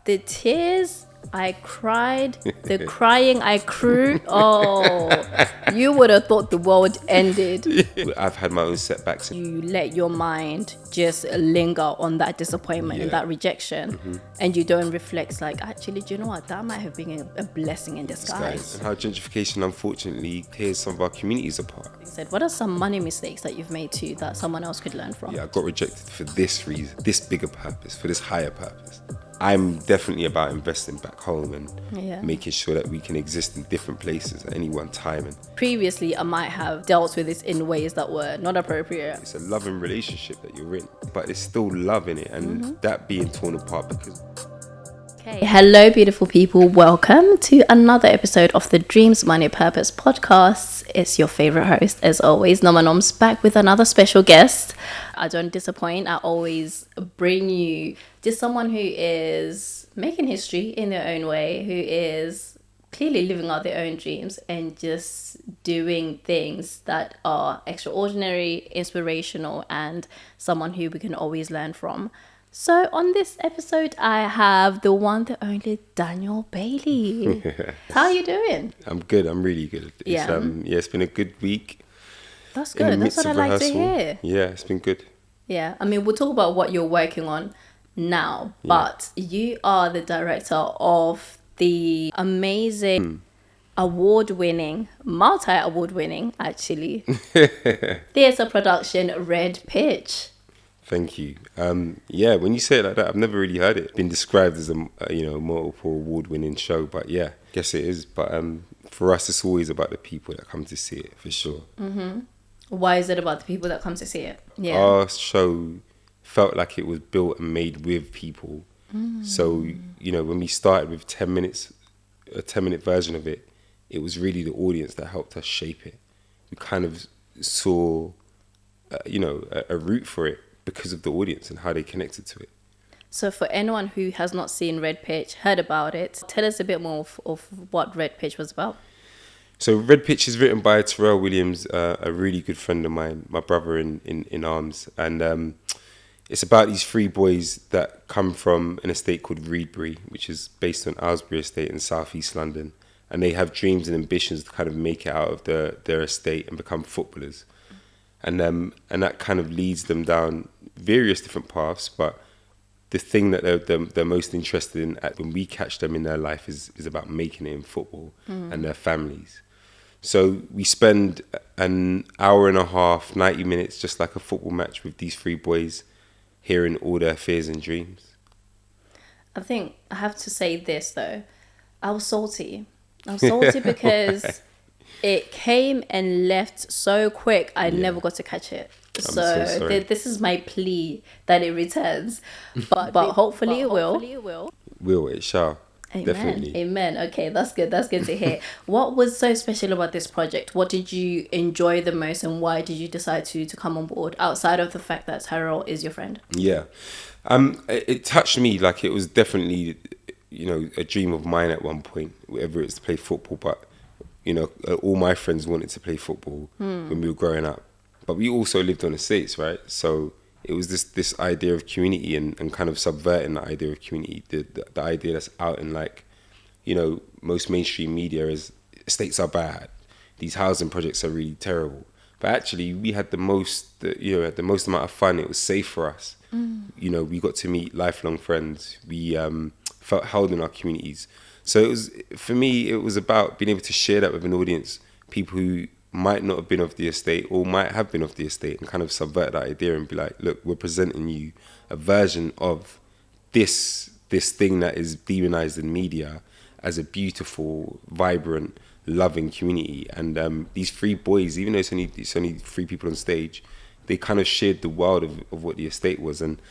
the tears I cried, the crying I crew. Oh, you would have thought the world ended. I've had my own setbacks. You let your mind just linger on that disappointment and that rejection, and you don't reflect like, actually, do you know what? That might have been a blessing in disguise. And how gentrification, unfortunately, tears some of our communities apart. You said, what are some money mistakes that you've made too that someone else could learn from? Yeah, I got rejected for this reason, this bigger purpose, for this higher purpose. I'm definitely about investing back home and making sure that we can exist in different places at any one time. And previously, I might have dealt with this in ways that were not appropriate. It's a loving relationship that you're in, but there's still love in it, and that being torn apart because... Okay. Hello, beautiful people. Welcome to another episode of the Dreams, Money, Purpose podcast. It's your favorite host, as always, Nama Noms, back with another special guest. I don't disappoint. I always bring you just someone who is making history in their own way, who is clearly living out their own dreams and just doing things that are extraordinary, inspirational, and someone who we can always learn from. So on this episode, I have the one, the only Daniel Bailey. How are you doing? I'm good. I'm really good. It's been a good week. That's good. That's what I like to hear. Yeah, it's been good. Yeah, I mean, we'll talk about what you're working on now, but you are the director of the amazing multi-award winning, actually, theatre production Red Pitch. Thank you. When you say it like that, I've never really heard it been described as a multiple award-winning show, but yeah, I guess it is. But for us, it's always about the people that come to see it, for sure. Mm-hmm. Why is it about the people that come to see it? Yeah, our show felt like it was built and made with people. So when we started with 10 minutes, a 10-minute version of it, it was really the audience that helped us shape it. We kind of saw, a route for it, because of the audience and how they connected to it. So for anyone who has not seen Red Pitch, heard about it, tell us a bit more of what Red Pitch was about. So Red Pitch is written by Tyrell Williams, a really good friend of mine, my brother in arms. And it's about these three boys that come from an estate called Reedbury, which is based on Aylesbury Estate in southeast London. And they have dreams and ambitions to kind of make it out of their estate and become footballers. And that kind of leads them down various different paths, but the thing that they're most interested in when we catch them in their life is about making it in football and their families. So we spend an hour and a half, 90 minutes, just like a football match with these three boys, hearing all their fears and dreams. I think I have to say this though, I was salty because it came and left so quick. I never got to catch it. So this is my plea that it returns. But hopefully it will. It shall. Amen. Definitely. Amen. Okay, that's good. That's good to hear. What was so special about this project? What did you enjoy the most, and why did you decide to come on board, outside of the fact that Tyrell is your friend? Yeah. It touched me like it was definitely, a dream of mine at one point, whether it's to play football, but all my friends wanted to play football when we were growing up. But we also lived on estates, right? So it was this idea of community and kind of subverting the idea of community. The idea that's out in most mainstream media is estates are bad. These housing projects are really terrible. But actually we had the most amount of fun. It was safe for us. We got to meet lifelong friends. We felt held in our communities. So for me, it was about being able to share that with an audience, people who might not have been of the estate or might have been of the estate, and kind of subvert that idea and be like, look, we're presenting you a version of this thing that is demonized in media as a beautiful, vibrant, loving community. And these three boys, even though it's only three people on stage, they kind of shared the world of what the estate was. And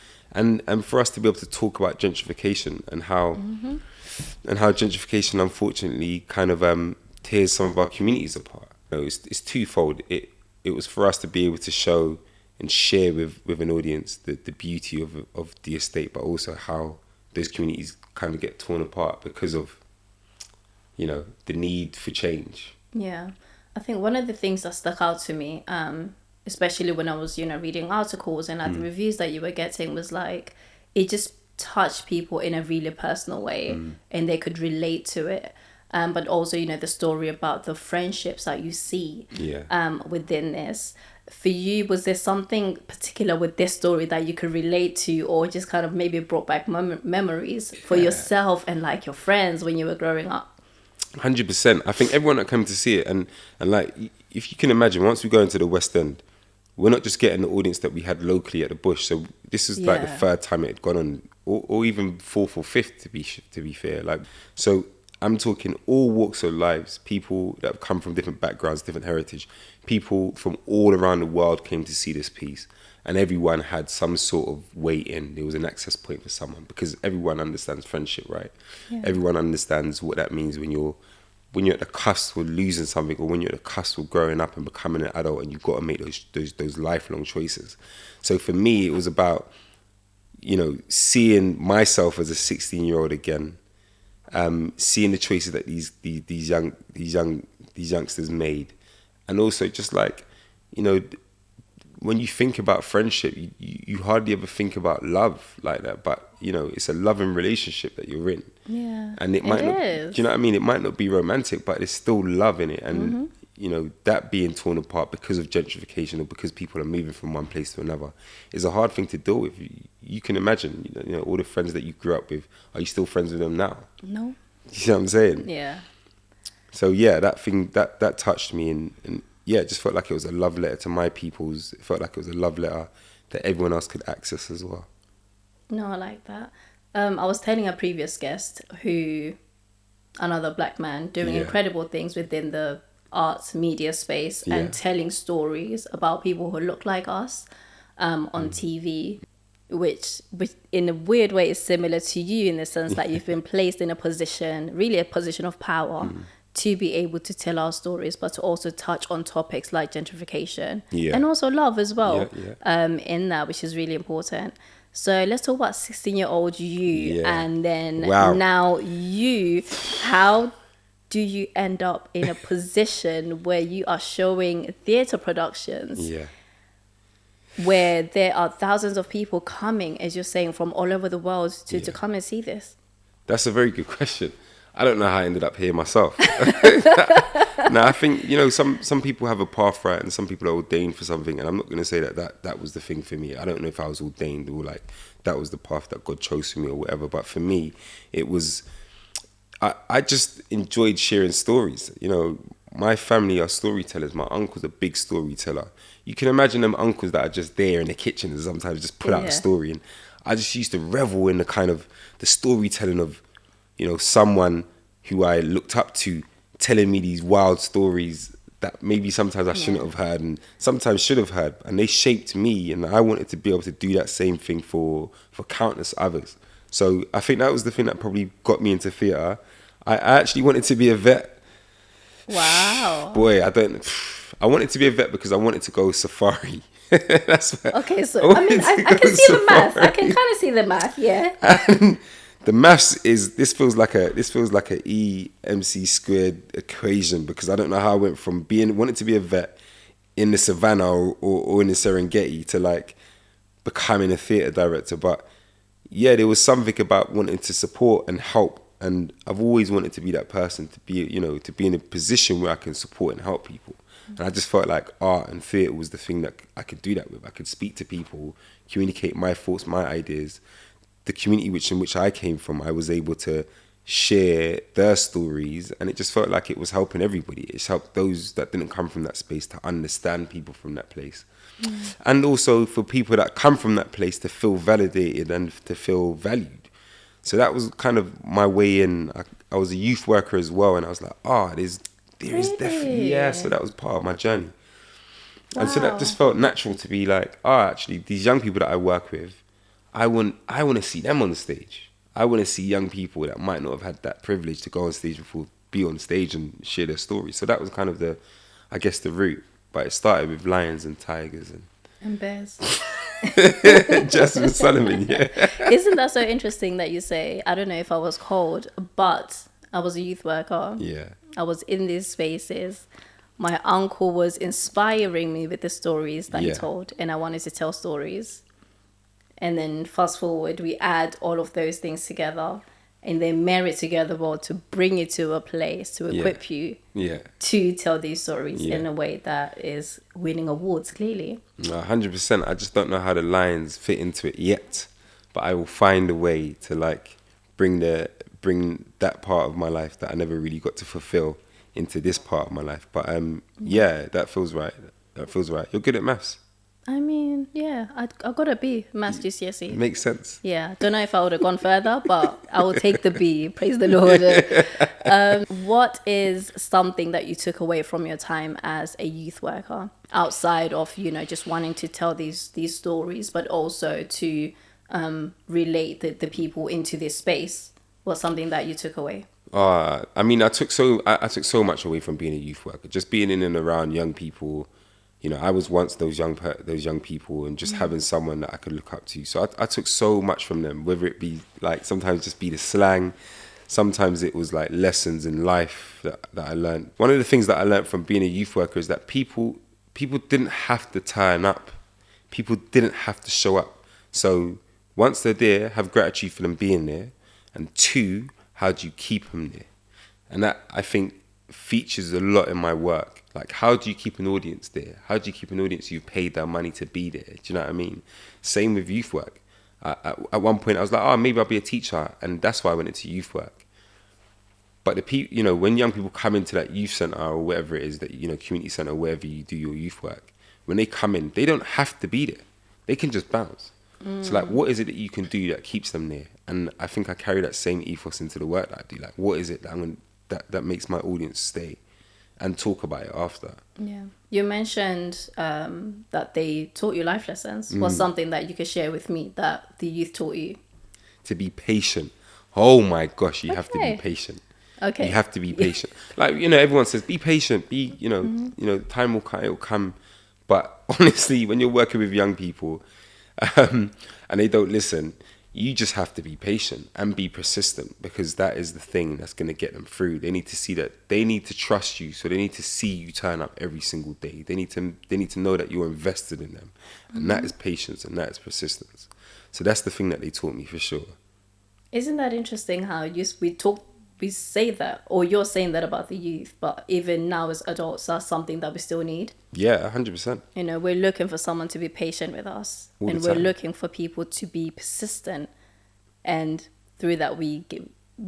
for us to be able to talk about gentrification and how gentrification, unfortunately, kind of tears some of our communities apart. It's twofold. It was for us to be able to show and share with an audience the beauty of the estate, but also how those communities kind of get torn apart because of, the need for change. Yeah. I think one of the things that stuck out to me, especially when I was, reading articles and the reviews that you were getting, was like, it just touch people in a really personal way, and they could relate to it. But also, you know, the story about the friendships that you see within this. For you, was there something particular with this story that you could relate to, or just kind of maybe brought back memories for yourself and like your friends when you were growing up? 100%. I think everyone that came to see it, and like, if you can imagine, once we go into the West End, we're not just getting the audience that we had locally at the Bush. So this is like the third time it had gone on, or even fourth or fifth to be fair. Like, so I'm talking all walks of lives, people that have come from different backgrounds, different heritage. People from all around the world came to see this piece, and everyone had some sort of way in. There was an access point for someone, because everyone understands friendship, right? Yeah. Everyone understands what that means when you're at the cusp of losing something, or when you're at the cusp of growing up and becoming an adult, and you've got to make those lifelong choices. So for me, it was about, you know, seeing myself as a 16-year-old again, seeing the choices that these youngsters made. And also just like, you know, when you think about friendship, you hardly ever think about love like that. But, you know, it's a loving relationship that you're in. Yeah. And it might not, do you know what I mean? It might not be romantic, but there's still love in it. And, you know, that being torn apart because of gentrification, or because people are moving from one place to another, is a hard thing to deal with. You can imagine, you know, all the friends that you grew up with, are you still friends with them now? No. You know what I'm saying? Yeah. So yeah, that thing that touched me, and yeah, it just felt like it was a love letter to my peoples. It felt like it was a love letter that everyone else could access as well. No, I like that. I was telling a previous guest, another black man doing incredible things within the arts media space, and telling stories about people who look like us on TV, which in a weird way is similar to you, in the sense that you've been placed in a position of power, to be able to tell our stories, but to also touch on topics like gentrification and also love as well, in that, which is really important. So let's talk about 16-year-old you, and then now you. How do you end up in a position where you are showing theatre productions, where there are thousands of people coming, as you're saying, from all over the world to come and see this? That's a very good question. I don't know how I ended up here myself. No, I think, you know, some people have a path, right, and some people are ordained for something, and I'm not going to say that was the thing for me. I don't know if I was ordained, or like that was the path that God chose for me or whatever, but for me, it was, I just enjoyed sharing stories. You know, my family are storytellers. My uncle's a big storyteller. You can imagine them uncles that are just there in the kitchen and sometimes just put out a story, and I just used to revel in the kind of the storytelling of, you know, someone who I looked up to telling me these wild stories that maybe sometimes I shouldn't have heard, and sometimes should have heard, and they shaped me, and I wanted to be able to do that same thing for countless others. So I think that was the thing that probably got me into theatre. I actually wanted to be a vet. Wow. Boy, I wanted to be a vet because I wanted to go safari. That's what okay, so I mean, I can see the math. I can kind of see the math, And the maths is, this feels like a EMC squared equation, because I don't know how I went from wanting to be a vet in the savannah or in the Serengeti to like becoming a theatre director. But yeah, there was something about wanting to support and help, and I've always wanted to be that person, to be, you know, to be in a position where I can support and help people. And I just felt like art and theatre was the thing that I could do that with. I could speak to people, communicate my thoughts, my ideas. The community in which I came from, I was able to share their stories, and it just felt like it was helping everybody. It's helped those that didn't come from that space to understand people from that place. And also for people that come from that place to feel validated and to feel valued. So that was kind of my way in. I was a youth worker as well, and I was like, there is definitely, so that was part of my journey. Wow. And so that just felt natural to be like, actually, these young people that I work with, I want to see them on the stage. I want to see young people that might not have had that privilege to go on stage before, be on stage and share their stories. So that was kind of the route. But it started with lions and tigers and bears. Jasmine Solomon, Isn't that so interesting that you say, I don't know if I was called, but I was a youth worker. Yeah. I was in these spaces. My uncle was inspiring me with the stories that he told, and I wanted to tell stories. And then fast forward, we add all of those things together and then marry it together well to bring you to a place, to equip you to tell these stories in a way that is winning awards, clearly. 100%. I just don't know how the lines fit into it yet, but I will find a way to like bring that part of my life that I never really got to fulfill into this part of my life. But that feels right. You're good at maths. I mean, yeah, I got a B, maths GCSE. Makes sense. Yeah, don't know if I would have gone further, but I will take the B. Praise the Lord. What is something that you took away from your time as a youth worker, outside of, you know, just wanting to tell these stories, but also to relate the people into this space? What's something that you took away? I mean, I took so much away from being a youth worker, just being in and around young people. You know, I was once those young people, and just having someone that I could look up to. So I took so much from them, whether it be like sometimes just be the slang, sometimes it was like lessons in life that I learned. One of the things that I learned from being a youth worker is that people didn't have to turn up. People didn't have to show up. So once they're there, have gratitude for them being there. And 2, how do you keep them there? And that, I think, features a lot in my work. Like, how do you keep an audience there? How do you keep an audience you've paid their money to be there? Do you know what I mean? Same with youth work. At one point, I was like, maybe I'll be a teacher. And that's why I went into youth work. But when young people come into that youth centre or whatever it is, that, you know, community centre, wherever you do your youth work, when they come in, they don't have to be there. They can just bounce. So, like, what is it that you can do that keeps them there? And I think I carry that same ethos into the work that I do. Like, what is it that makes my audience stay and talk about it after? Yeah. You mentioned that they taught you life lessons. What's something that you could share with me that the youth taught you? To be patient. Oh my gosh, you have to be patient. Okay. You have to be patient. Like, you know, everyone says, be patient, you know, time will come, it will come. But honestly, when you're working with young people and they don't listen, you just have to be patient and be persistent, because that is the thing that's going to get them through. They need to see that, they need to trust you, so they need to see you turn up every single day. They need to know that you're invested in them, and that is patience and that is persistence. So that's the thing that they taught me for sure. Isn't that interesting how we say that, or you're saying that about the youth, but even now as adults, that's something that we still need? Yeah, 100%. You know, we're looking for someone to be patient with us, and we're looking for people to be persistent, and through that we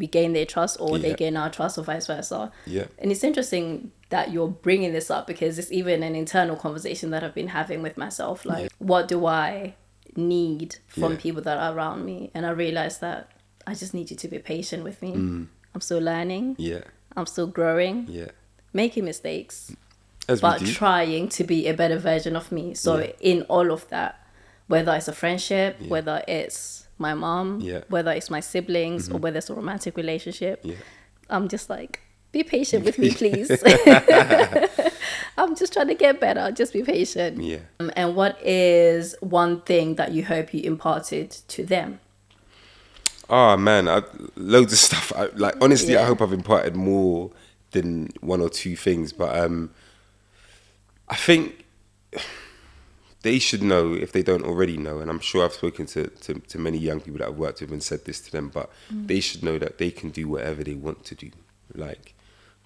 gain their trust, or they gain our trust, or vice versa. Yeah. And it's interesting that you're bringing this up, because it's even an internal conversation that I've been having with myself. Like, what do I need from people that are around me? And I realized that I just need you to be patient with me. I'm still learning. Yeah. I'm still growing. Yeah. Making mistakes. But trying to be a better version of me. So in all of that, whether it's a friendship, whether it's my mom, whether it's my siblings, or whether it's a romantic relationship, I'm just like, be patient with me, please. I'm just trying to get better. Just be patient. Yeah. And what is one thing that you hope you imparted to them? Oh man, loads of stuff. Honestly, I hope I've imparted more than 1 or 2 things. But I think they should know, if they don't already know. And I'm sure I've spoken to many young people that I've worked with and said this to them. But they should know that they can do whatever they want to do. Like,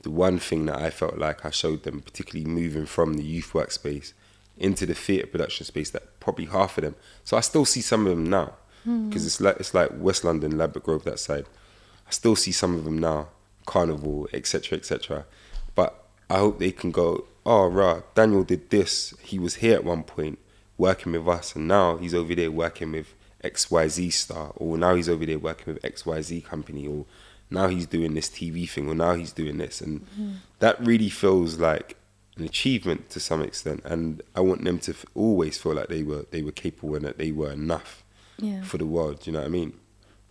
the one thing that I felt like I showed them, particularly moving from the youth workspace into the theatre production space, that probably half of them. So I still see some of them now. Because it's like West London, Ladbroke Grove, that side. I still see some of them now, Carnival, etc., etc. But I hope they can go, oh, rah, Daniel did this. He was here at one point working with us, and now he's over there working with XYZ star, or now he's over there working with XYZ company, or now he's doing this TV thing, or now he's doing this. And that really feels like an achievement to some extent. And I want them to always feel like they were capable and that they were enough. For the world, do you know what I mean?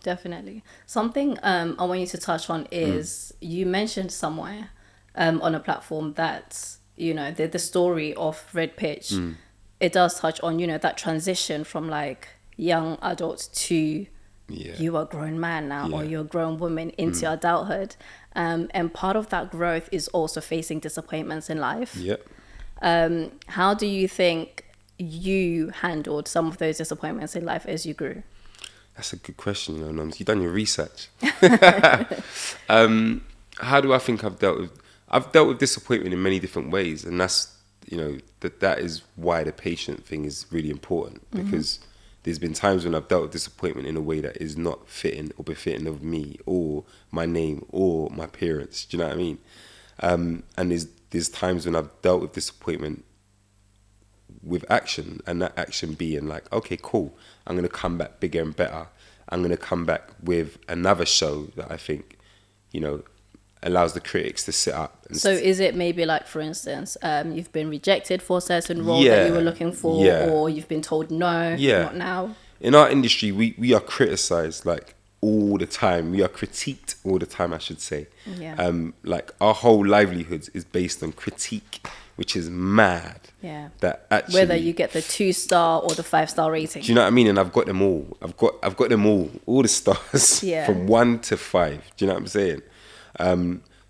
Definitely. Something I want you to touch on is you mentioned somewhere on a platform that, you know, the story of Red Pitch, it does touch on, you know, that transition from like young adults to you are a grown man now, or you're a grown woman into adulthood. And part of that growth is also facing disappointments in life. How do you think you handled some of those disappointments in life as you grew? That's a good question, Noms. You've done your research. How do I think I've dealt with disappointment in many different ways, and that's, that is why the patient thing is really important, because there's been times when I've dealt with disappointment in a way that is not fitting or befitting of me or my name or my parents. Do you know what I mean? And there's times when I've dealt with disappointment with action, and that action being like, okay, cool, I'm going to come back bigger and better. I'm going to come back with another show that I think, allows the critics to sit up. And so is it maybe like, for instance, you've been rejected for a certain role that you were looking for, or you've been told no, not now? In our industry, we are criticized like all the time. We are critiqued all the time, I should say. Yeah. Like our whole livelihood is based on critique, which is mad. Yeah. That actually, whether you get the 2-star or the 5-star rating. Do you know what I mean? And I've got them all. I've got them all the stars from 1 to 5. Do you know what I'm saying?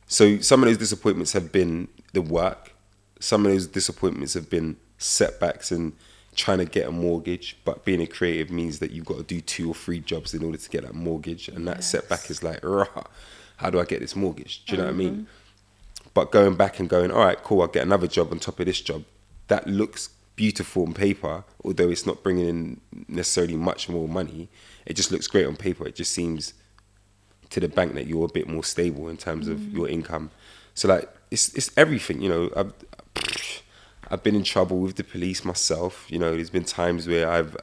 So some of those disappointments have been the work. Some of those disappointments have been setbacks and trying to get a mortgage. But being a creative means that you've got to do 2 or 3 jobs in order to get that mortgage. And that setback is like, how do I get this mortgage? Do you know what I mean? But going back and going, all right, cool, I'll get another job on top of this job. That looks beautiful on paper, although it's not bringing in necessarily much more money. It just looks great on paper. It just seems to the bank that you're a bit more stable in terms of your income. So like, it's everything, I've been in trouble with the police myself. There's been times where I've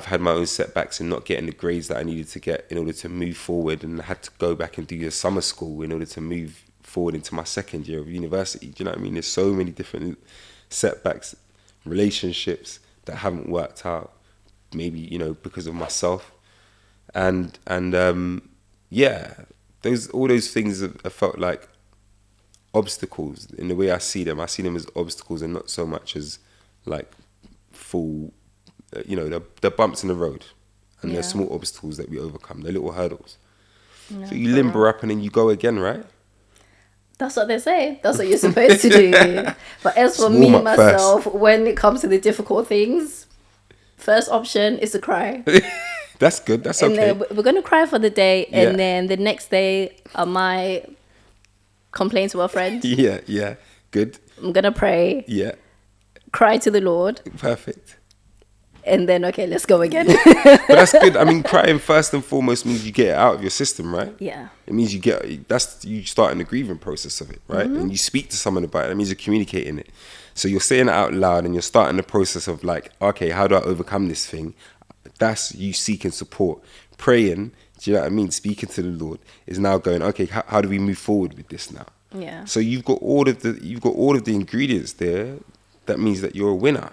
had my own setbacks in not getting the grades that I needed to get in order to move forward, and I had to go back and do the summer school in order to move forward into my second year of university. Do you know what I mean? There's so many different setbacks, relationships that haven't worked out, maybe, because of myself. And all those things have felt like obstacles in the way I see them. I see them as obstacles and not so much as like full, the bumps in the road, and they're small obstacles that we overcome, they're little hurdles. Yeah, so you limber up and then you go again, right? That's what they say. That's what you're supposed to do. But as for me, myself, when it comes to the difficult things, first option is to cry. That's good. That's okay. And then we're going to cry for the day. And then the next day, I might complain to a friend. Yeah. Good. I'm going to pray. Yeah. Cry to the Lord. Perfect. And then, okay, let's go again. But that's good. I mean, crying first and foremost means you get it out of your system, right? Yeah. It means you start in the grieving process of it, right? And you speak to someone about it. That means you're communicating it. So you're saying it out loud and you're starting the process of like, okay, how do I overcome this thing? That's you seeking support. Praying, do you know what I mean? Speaking to the Lord is now going, okay, how do we move forward with this now? Yeah. So you've got all of the ingredients there. That means that you're a winner.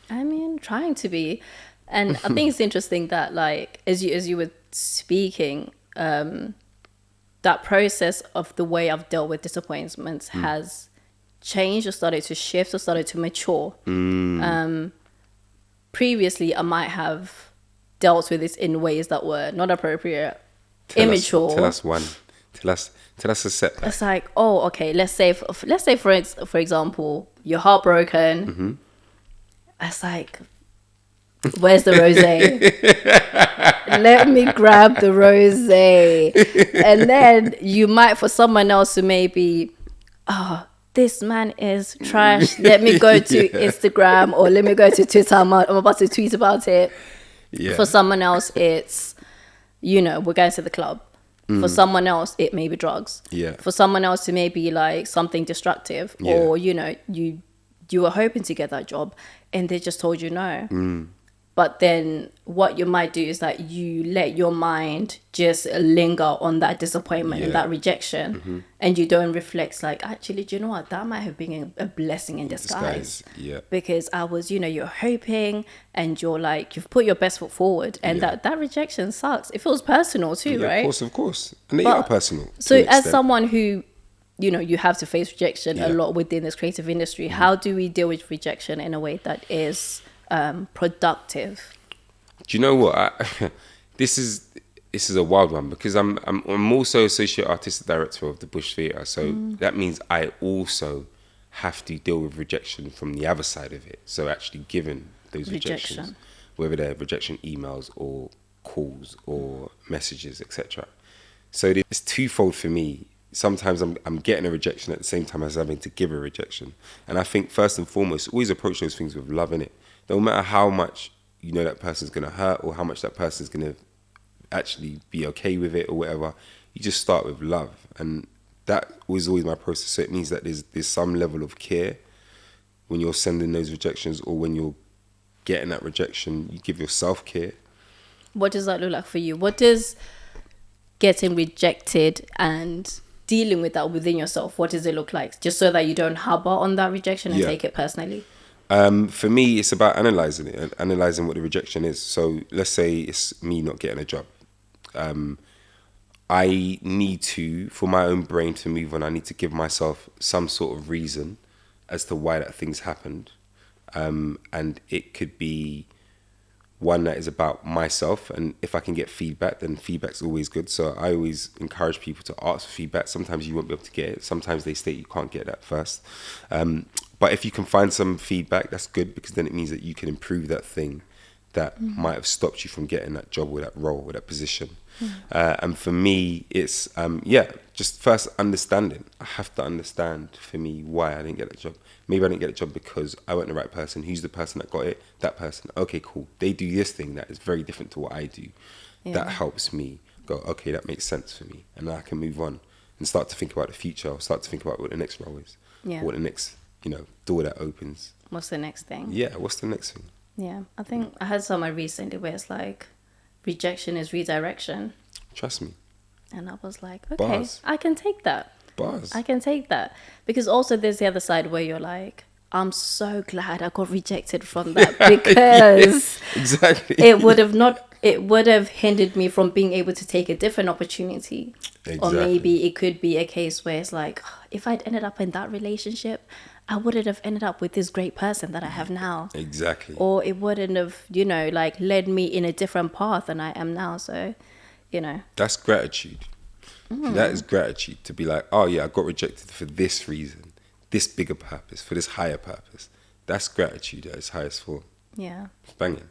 I mean, trying to be. And I think it's interesting that, like, as you were speaking, that process of the way I've dealt with disappointments has changed or started to shift or started to mature. Previously, I might have dealt with this in ways that were not appropriate, immature. Tell us one. Tell us a setback. It's like, oh, okay, let's say for example, you're heartbroken. It's like, where's the rosé? Let me grab the rosé. And then you might, for someone else who may be, this man is trash. Let me go to Instagram, or let me go to Twitter. I'm about to tweet about it. Yeah. For someone else, it's, we're going to the club. For someone else, it may be drugs. Yeah. For someone else, it may be like something destructive, or you were hoping to get that job and they just told you no. But then what you might do is that you let your mind just linger on that disappointment and that rejection, and you don't reflect like, actually, do you know what? That might have been a blessing in disguise. Yeah. Because I was, you're hoping and you're like, you've put your best foot forward, and that rejection sucks. It feels personal too, right? Of course. And they are personal. So as someone who, you have to face rejection a lot within this creative industry, how do we deal with rejection in a way that is productive? Do you know what? This is a wild one, because I'm also associate artistic director of the Bush Theatre, so that means I also have to deal with rejection from the other side of it. So actually giving those rejections, whether they're rejection emails or calls or messages, etc. So it's twofold for me. Sometimes I'm getting a rejection at the same time as having to give a rejection. And I think first and foremost, always approach those things with love in it. No matter how much you know that person's going to hurt or how much that person's going to actually be okay with it or whatever, you just start with love. And that was always my process. So it means that there's some level of care when you're sending those rejections, or when you're getting that rejection, you give yourself care. What does that look like for you? What does getting rejected and dealing with that within yourself, what does it look like? Just so that you don't harbor on that rejection and take it personally. For me, it's about analysing it and analysing what the rejection is. So let's say it's me not getting a job. I need to, for my own brain to move on, I need to give myself some sort of reason as to why that thing's happened. And it could be one that is about myself, and if I can get feedback, then feedback's always good. So I always encourage people to ask for feedback. Sometimes you won't be able to get it. Sometimes they state you can't get that first. But if you can find some feedback, that's good, because then it means that you can improve that thing that might have stopped you from getting that job or that role or that position. And for me, it's, just first understanding. I have to understand, for me, why I didn't get that job. Maybe I didn't get a job because I wasn't the right person. Who's the person that got it? That person. Okay, cool. They do this thing that is very different to what I do. Yeah. That helps me go, okay, that makes sense for me. And then I can move on and start to think about the future, or start to think about what the next role is. Yeah. What the next, door that opens. What's the next thing? Yeah, what's the next thing? Yeah, I think I had somewhere recently where it's like, rejection is redirection. Trust me. And I was like, okay, Bars. I can take that. Bars. I can take that. Because also there's the other side where you're like, I'm so glad I got rejected from that, because exactly. it would have hindered me from being able to take a different opportunity. Exactly. Or maybe it could be a case where it's like, if I'd ended up in that relationship, I wouldn't have ended up with this great person that I have now. Exactly. Or it wouldn't have, led me in a different path than I am now. So, That's gratitude. That is gratitude, to be like, oh yeah, I got rejected for this reason, this bigger purpose, for this higher purpose. That's gratitude at its highest form. Yeah. It's banging.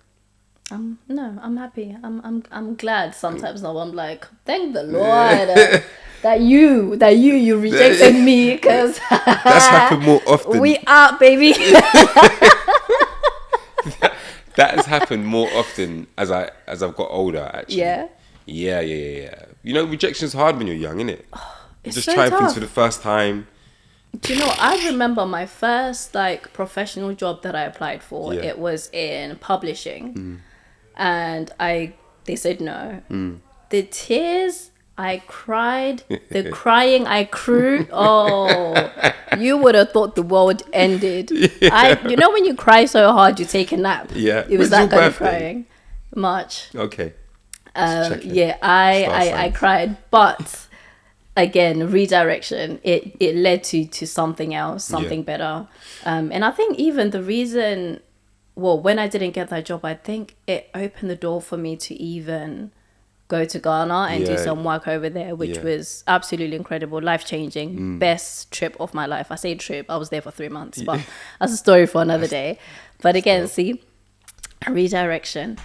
No, I'm happy. I'm glad. Sometimes now I'm like, thank the Lord that you rejected me, because that's happened more often. We are, baby. that has happened more often as I've got older, actually. Yeah. Yeah. Rejection's hard when you're young, isn't it? It's just so trying tough. things for the first time. Do you know, I remember my first professional job that I applied for. Yeah. It was in publishing. And they said no. The tears I cried, the crying I crewed, you would have thought the world ended. Yeah. When you cry so hard, you take a nap. Yeah. It was that kind of crying. March. Okay. I cried, but again, redirection, it led to something else, something better. And I think even the reason, when I didn't get that job, I think it opened the door for me to even go to Ghana and do some work over there, which was absolutely incredible, life-changing, best trip of my life. I say trip, I was there for 3 months, but that's a story for another day. But again, see, redirection.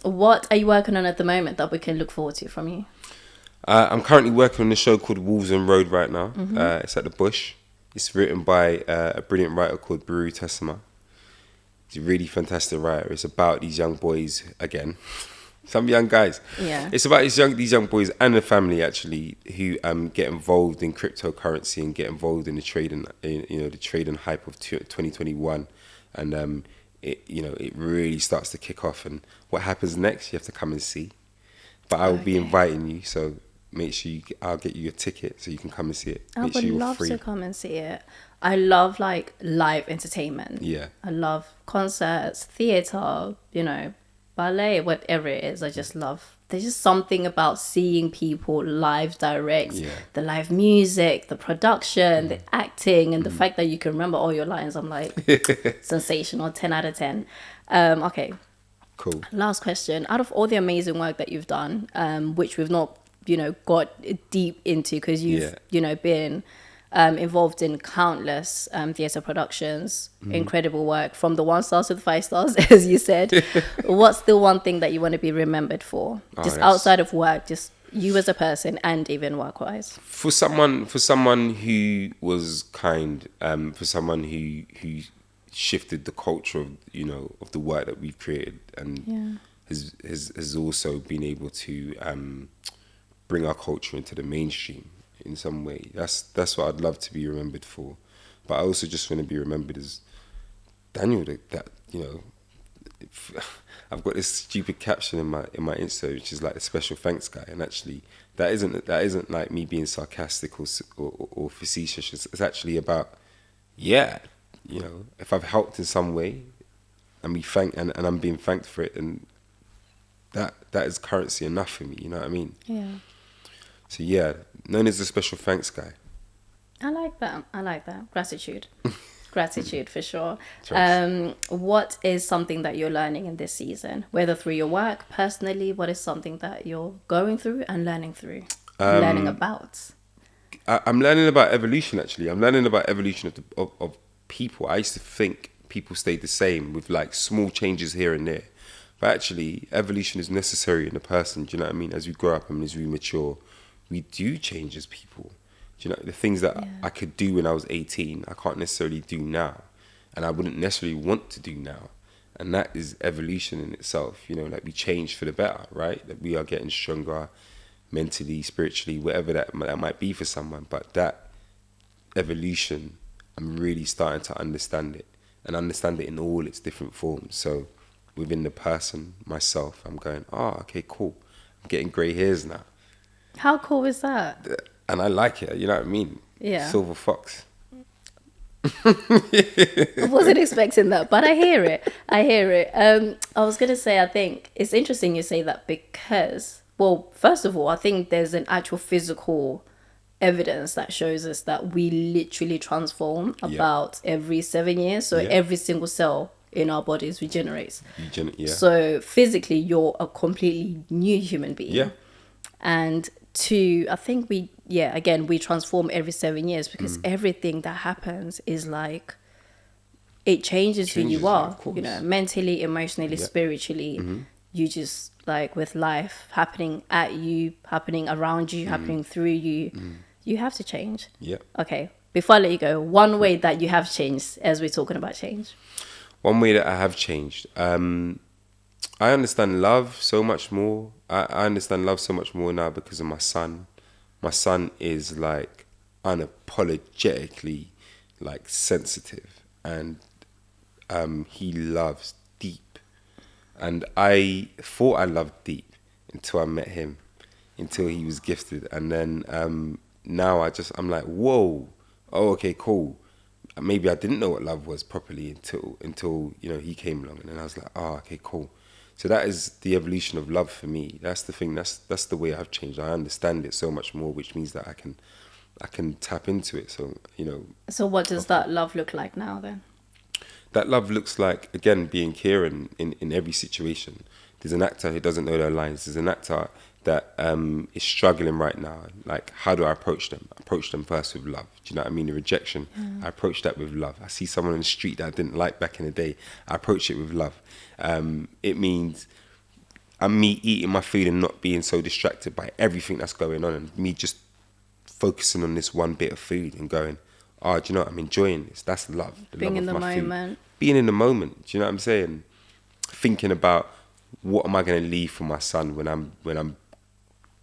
What are you working on at the moment that we can look forward to from you? I'm currently working on a show called Wolves on Road right now. It's at the Bush. It's written by a brilliant writer called Baru Tessema. He's a really fantastic writer. It's about these young boys, again, some young guys. Yeah. It's about these young boys and the family, actually, who get involved in cryptocurrency and get involved in the trade and the trade and hype of 2021, and it really starts to kick off. And what happens next, you have to come and see. But I will be inviting you, so make sure I'll get you a ticket so you can come and see it. I would love to come and see it. I love live entertainment. Yeah. I love concerts, theatre, ballet, whatever it is. I just love, there's just something about seeing people live direct, the live music, the production, the acting, and the fact that you can remember all your lines. I'm like, sensational, 10 out of 10. Okay. Cool. Last question. Out of all the amazing work that you've done, which we've not, got deep into, because you've, been involved in countless theatre productions, incredible work from the 1 stars to the 5 stars, as you said. What's the one thing that you want to be remembered for? Just outside of work, just you as a person and even work-wise. For someone who was kind, for someone who shifted the culture of, you know, of the work that we've created, and has also been able to bring our culture into the mainstream in some way. That's what I'd love to be remembered for. But I also just want to be remembered as Daniel. That you know, I've got this stupid caption in my Insta, which is like a special thanks guy, and actually that isn't like me being sarcastic or facetious. It's actually about, yeah, you know, if I've helped in some way, and I'm being thanked for it, and that is currency enough for me. You know what I mean? Yeah. So yeah, known as a special thanks guy. I like that. Gratitude. Gratitude for sure. Trust. What is something that you're learning in this season, whether through your work, personally? What is something that you're going through and learning through, learning about? I'm learning about evolution. Actually, I'm learning about evolution of people. I used to think people stayed the same with like small changes here and there, but actually, evolution is necessary in a person. Do you know what I mean? As we grow up and as we mature, we do change as people. Do you know, the things that I could do when I was 18, I can't necessarily do now. And I wouldn't necessarily want to do now. And that is evolution in itself. You know, like we change for the better, right? That we are getting stronger mentally, spiritually, whatever that might be for someone. But that evolution, I'm really starting to understand it. And understand it in all its different forms. So within the person, myself, I'm going, okay, cool. I'm getting grey hairs now. How cool is that? And I like it, you know what I mean? Yeah. Silver fox. I wasn't expecting that, but I hear it. I was going to say, I think it's interesting you say that because, well, first of all, I think there's an actual physical evidence that shows us that we literally transform about every 7 years. So every single cell in our bodies regenerates. So physically, you're a completely new human being. Yeah. And I think we transform every 7 years because everything that happens is like, it changes who you are, you know, mentally, emotionally, spiritually. You just like with life happening at you, happening around you, happening through you, you have to change. Yeah. Okay. Before I let you go, one way that you have changed as we're talking about change. One way that I have changed. I understand love so much more. I understand love so much more now because of my son. My son is like unapologetically like sensitive, and he loves deep. And I thought I loved deep until I met him, until he was gifted. And then now I'm like, whoa, okay, cool. Maybe I didn't know what love was properly until you know, he came along, and then I was like, okay, cool. So that is the evolution of love for me. That's the thing. That's the way I've changed. I understand it so much more, which means that I can tap into it. So, you know. So what does that love look like now then? That love looks like, again, being caring in every situation. There's an actor who doesn't know their lines. There's an actor that is struggling right now. Like, how do I approach them? I approach them first with love. Do you know what I mean? The rejection, I approach that with love. I see someone on the street that I didn't like back in the day. I approach it with love. It means me eating my food and not being so distracted by everything that's going on, and me just focusing on this one bit of food and going, do you know what? I'm enjoying this. That's love. Being in the moment. Being in the moment. Do you know what I'm saying? Thinking about what am I going to leave for my son when I'm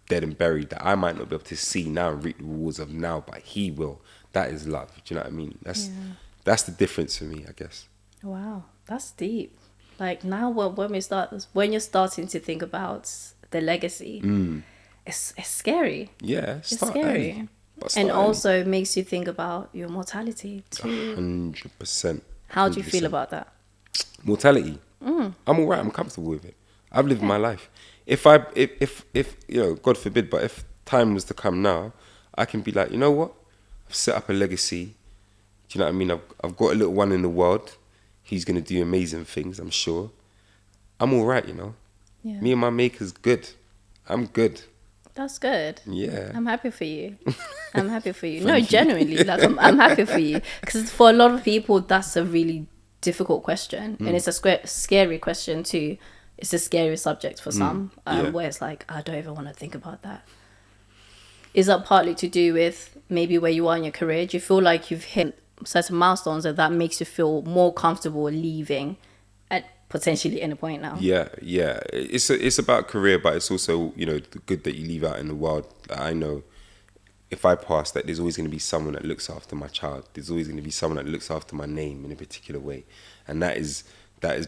dead and buried, that I might not be able to see now and reap the rewards of now, but he will. That is love. Do you know what I mean? That's the difference for me, I guess. Wow, that's deep. Like now, when you're starting to think about the legacy, it's scary. Yeah, it's scary, and also makes you think about your mortality too. 100%. How do you feel about that? Mortality. I'm all right. I'm comfortable with it. I've lived my life. If you know, God forbid, but if time was to come now, I can be like, you know what? I've set up a legacy. Do you know what I mean? I've got a little one in the world. He's going to do amazing things, I'm sure. I'm all right, you know. Yeah. Me and my maker's good. I'm good. That's good. Yeah. I'm happy for you. I'm happy for you. No, genuinely, like I'm happy for you, because for a lot of people that's a really difficult question, and it's a scary question too. It's a scary subject for some, where it's like, I don't even want to think about that. Is that partly to do with maybe where you are in your career? Do you feel like you've hit certain milestones that makes you feel more comfortable leaving at potentially any point now? Yeah. It's about career, but it's also, good that you leave out in the world. I know if I pass, that there's always going to be someone that looks after my child. There's always going to be someone that looks after my name in a particular way, and that is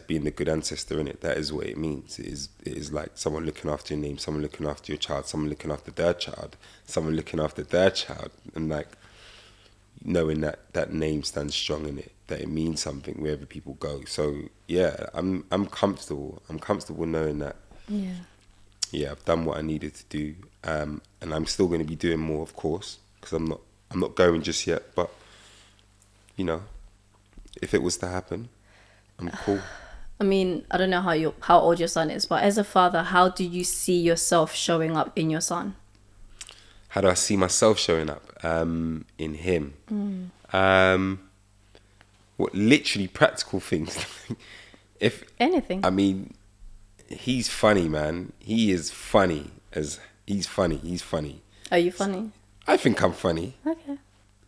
being the good ancestor in it. That is what it means. It is like someone looking after your name, someone looking after your child, someone looking after their child, someone looking after their child, and like knowing that name stands strong in it, that it means something wherever people go. So yeah, I'm comfortable. I'm comfortable knowing that. Yeah, I've done what I needed to do, and I'm still going to be doing more, of course, because I'm not going just yet. But if it was to happen, I'm cool. I mean, I don't know how old your son is, but as a father, how do you see yourself showing up in your son? How do I see myself showing up in him? What, literally practical things? If anything. I mean, he's funny, man. He is funny. He's funny. Are you funny? I think I'm funny. Okay.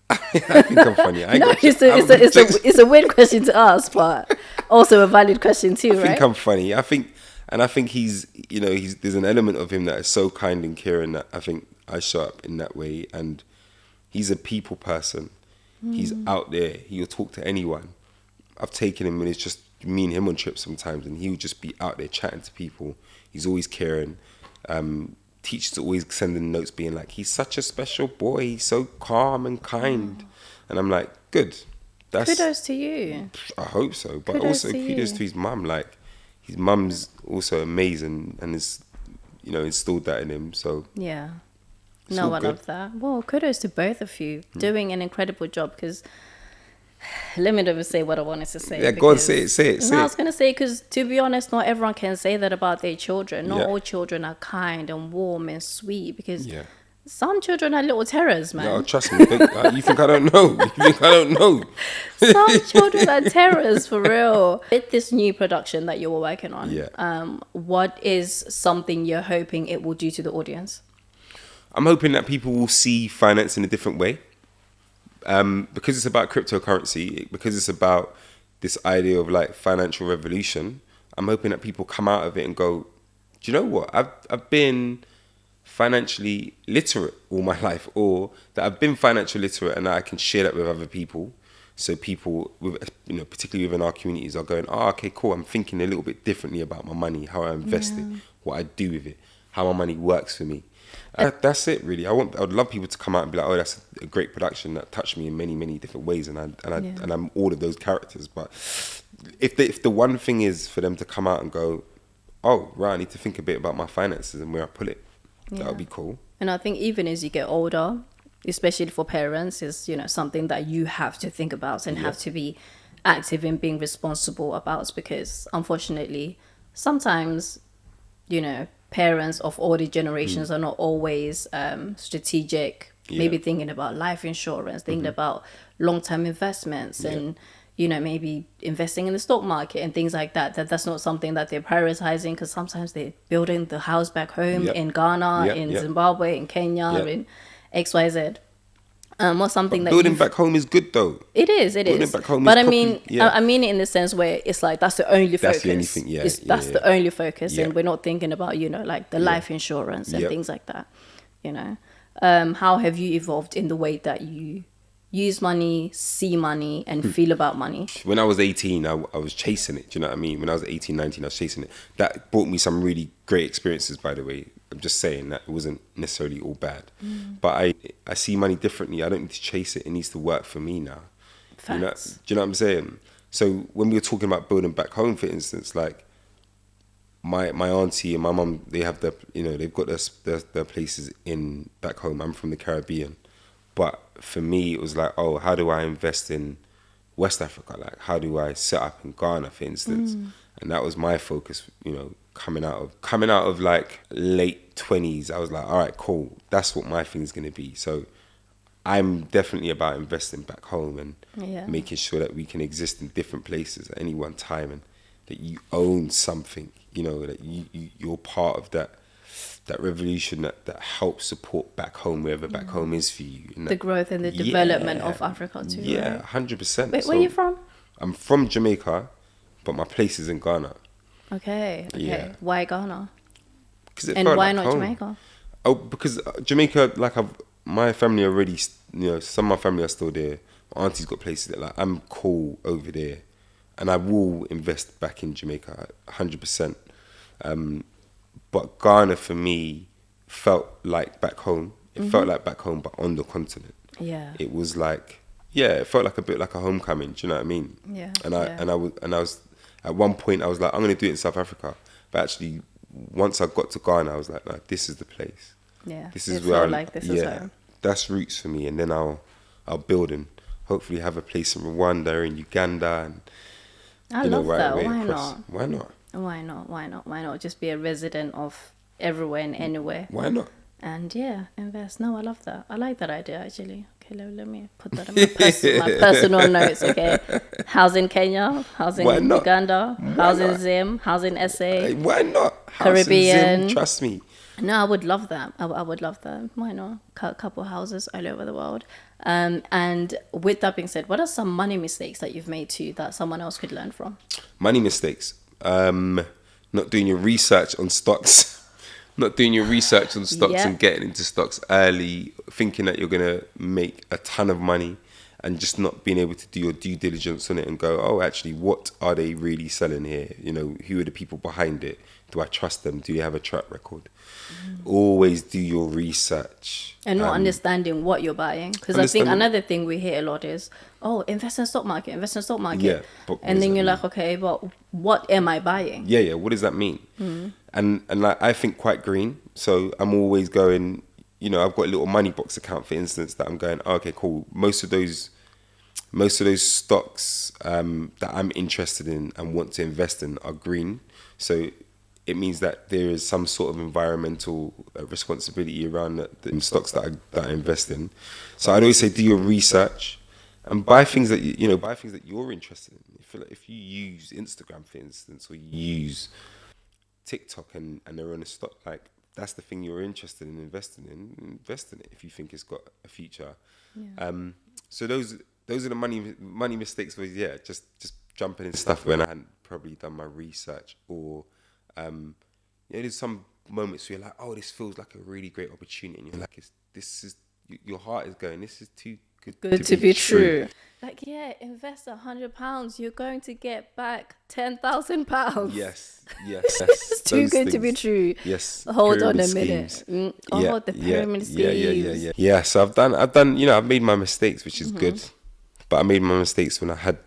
I think I'm funny. It's a weird question to ask, but also a valid question too, right? I think I'm funny. I think he's there's an element of him that is so kind and caring that I think I show up in that way. And he's a people person. He's out there. He'll talk to anyone. I've taken him when it's just me and him on trips sometimes, and he'll just be out there chatting to people. He's always caring. Teachers always sending notes being like, he's such a special boy, he's so calm and kind. And I'm like, good. Kudos to you. I hope so. But kudos to his mum. Like, his mum's also amazing and is, installed that in him. So yeah. No, I love that. Well, kudos to both of you doing an incredible job, because let me never say what I wanted to say. Yeah, go on, say it. I was going to say, because to be honest, not everyone can say that about their children. Not all children are kind and warm and sweet, because some children are little terrors, man. No, trust me. You think I don't know? Some children are terrors, for real. With this new production that you were working on, what is something you're hoping it will do to the audience? I'm hoping that people will see finance in a different way. Because it's about cryptocurrency, because it's about this idea of like financial revolution, I'm hoping that people come out of it and go, do you know what? I've been financially literate all my life, or that I've been financially literate and that I can share that with other people. So people, particularly within our communities, are going, okay, cool. I'm thinking a little bit differently about my money, how I invest it, what I do with it, how my money works for me. That's it, really. I would love people to come out and be like, oh, that's a great production that touched me in many, many different ways, and I'm all of those characters. But if the one thing is for them to come out and go, oh, right, I need to think a bit about my finances and where I put it, that would be cool. And I think even as you get older, especially for parents, is something that you have to think about and have to be active in being responsible about, because unfortunately, sometimes parents of all the generations are not always strategic, maybe thinking about life insurance, thinking about long-term investments and, maybe investing in the stock market and things like that. That's not something that they're prioritizing, because sometimes they're building the house back home in Ghana, in Zimbabwe, in Kenya, in XYZ. Or something that building back home is good though. It is. Back home but is I mean it in the sense where it's like that's the only focus. That's the only thing. That's the only focus, and we're not thinking about like the life insurance and things like that. How have you evolved in the way that you use money, see money, and feel about money? When I was 18, I was chasing it. Do you know what I mean? When I was 18, 19, I was chasing it. That brought me some really great experiences, by the way. I'm just saying that it wasn't necessarily all bad. But I see money differently. I don't need to chase it. It needs to work for me now. Facts. Do you know what I'm saying? So when we were talking about building back home, for instance, like my auntie and my mum, they have they've got their places in back home. I'm from the Caribbean. But for me, it was like, oh, how do I invest in West Africa? Like, how do I set up in Ghana, for instance? And that was my focus, coming out of like late 20s. I was like, all right, cool. That's what my thing's going to be. So I'm definitely about investing back home and making sure that we can exist in different places at any one time, and that you own something, that you're part of that revolution that helps support back home, wherever back home is for you. And the growth and the development of Africa too. Yeah, right? 100%. Wait, where are you from? I'm from Jamaica, but my place is in Ghana. Okay. Yeah. Why Ghana? And why not home. Jamaica? Oh, because Jamaica, like my family already, some of my family are still there. My auntie's got places that like I'm cool over there, and I will invest back in Jamaica 100%. But Ghana for me felt like back home. It felt like back home, but on the continent. Yeah. It was like, it felt like a bit like a homecoming. Do you know what I mean? Yeah. And I was at one point I was like, I'm gonna do it in South Africa. But actually, once I got to Ghana, I was like, no, this is the place. Yeah. This is where is home. That's roots for me. And then I'll build and hopefully have a place in Rwanda and Uganda and I love that. Why not? Why not? Why not? Why not? Why not? Just be a resident of everywhere and anywhere. Why not? And invest. No, I love that. I like that idea actually. Okay, let me put that in my personal notes. Okay, house in Kenya, house in Uganda, house in Zim, house in SA. Why not? House Caribbean. In Zim, trust me. No, I would love that. I would love that. Why not? Couple houses all over the world. And with that being said, what are some money mistakes that you've made too that someone else could learn from? Money mistakes. Not doing your research on stocks. Not doing your research on stocks and getting into stocks early, thinking that you're going to make a ton of money and just not being able to do your due diligence on it and go, oh, actually, what are they really selling here? Who are the people behind it? Do I trust them? Do you have a track record? Always do your research. And not understanding what you're buying. Because I think another thing we hear a lot is, invest in stock market, invest in stock market. Yeah. And then you're like, okay, but what am I buying? Yeah. What does that mean? And like, I think quite green. So I'm always going, I've got a little money box account, for instance, that I'm going, okay, cool. Most of those stocks that I'm interested in and want to invest in are green. So it means that there is some sort of environmental responsibility around the stocks that I invest in. So I'd always say do your research and buy things that buy things that you're interested in. If you use Instagram, for instance, or you use TikTok and they're on a stock, like that's the thing you're interested in investing in, invest in it if you think it's got a future. So those are the money mistakes was just jumping in stuff when I hadn't probably done my research, or there's some moments where you're like, oh, this feels like a really great opportunity, and you're like, your heart is going, this is too good to be true. Like, invest £100, you're going to get back £10,000. Yes. It's too good to be true. Yes. Hold on a minute. The pyramid schemes. Yeah. So I've done. I've made my mistakes, which is good, but I made my mistakes when I had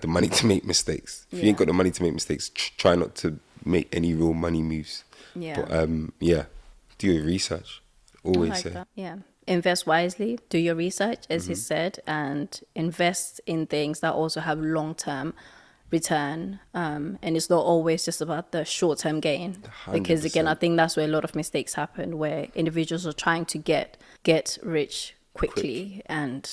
the money to make mistakes. If you ain't got the money to make mistakes, try not to make any real money moves. Yeah. But do your research. Always say. That. Yeah. Invest wisely, do your research, as he said, and invest in things that also have long-term return. And it's not always just about the short-term gain. 100%. Because again, I think that's where a lot of mistakes happen, where individuals are trying to get rich quickly. And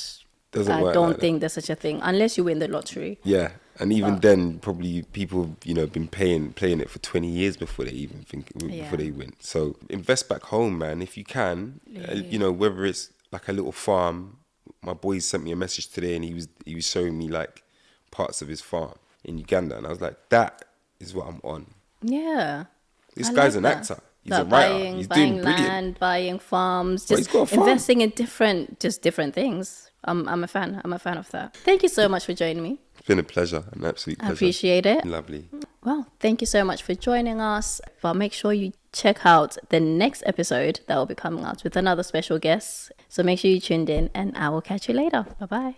I don't think there's such a thing unless you win the lottery. Yeah. And even then, probably people, been playing it for 20 years before they even before they win. So invest back home, man, if you can. Whether it's like a little farm. My boys sent me a message today, and he was showing me like parts of his farm in Uganda, and I was like, that is what I'm on. Yeah, this guy's an actor. He's a writer. He's doing brilliant. Land, buying farms, just investing in different things. I'm a fan. I'm a fan of that. Thank you so much for joining me. It's been a pleasure, an absolute pleasure. I appreciate it. Lovely. Well, thank you so much for joining us. But make sure you check out the next episode that will be coming out with another special guest. So make sure you tuned in, and I will catch you later. Bye-bye.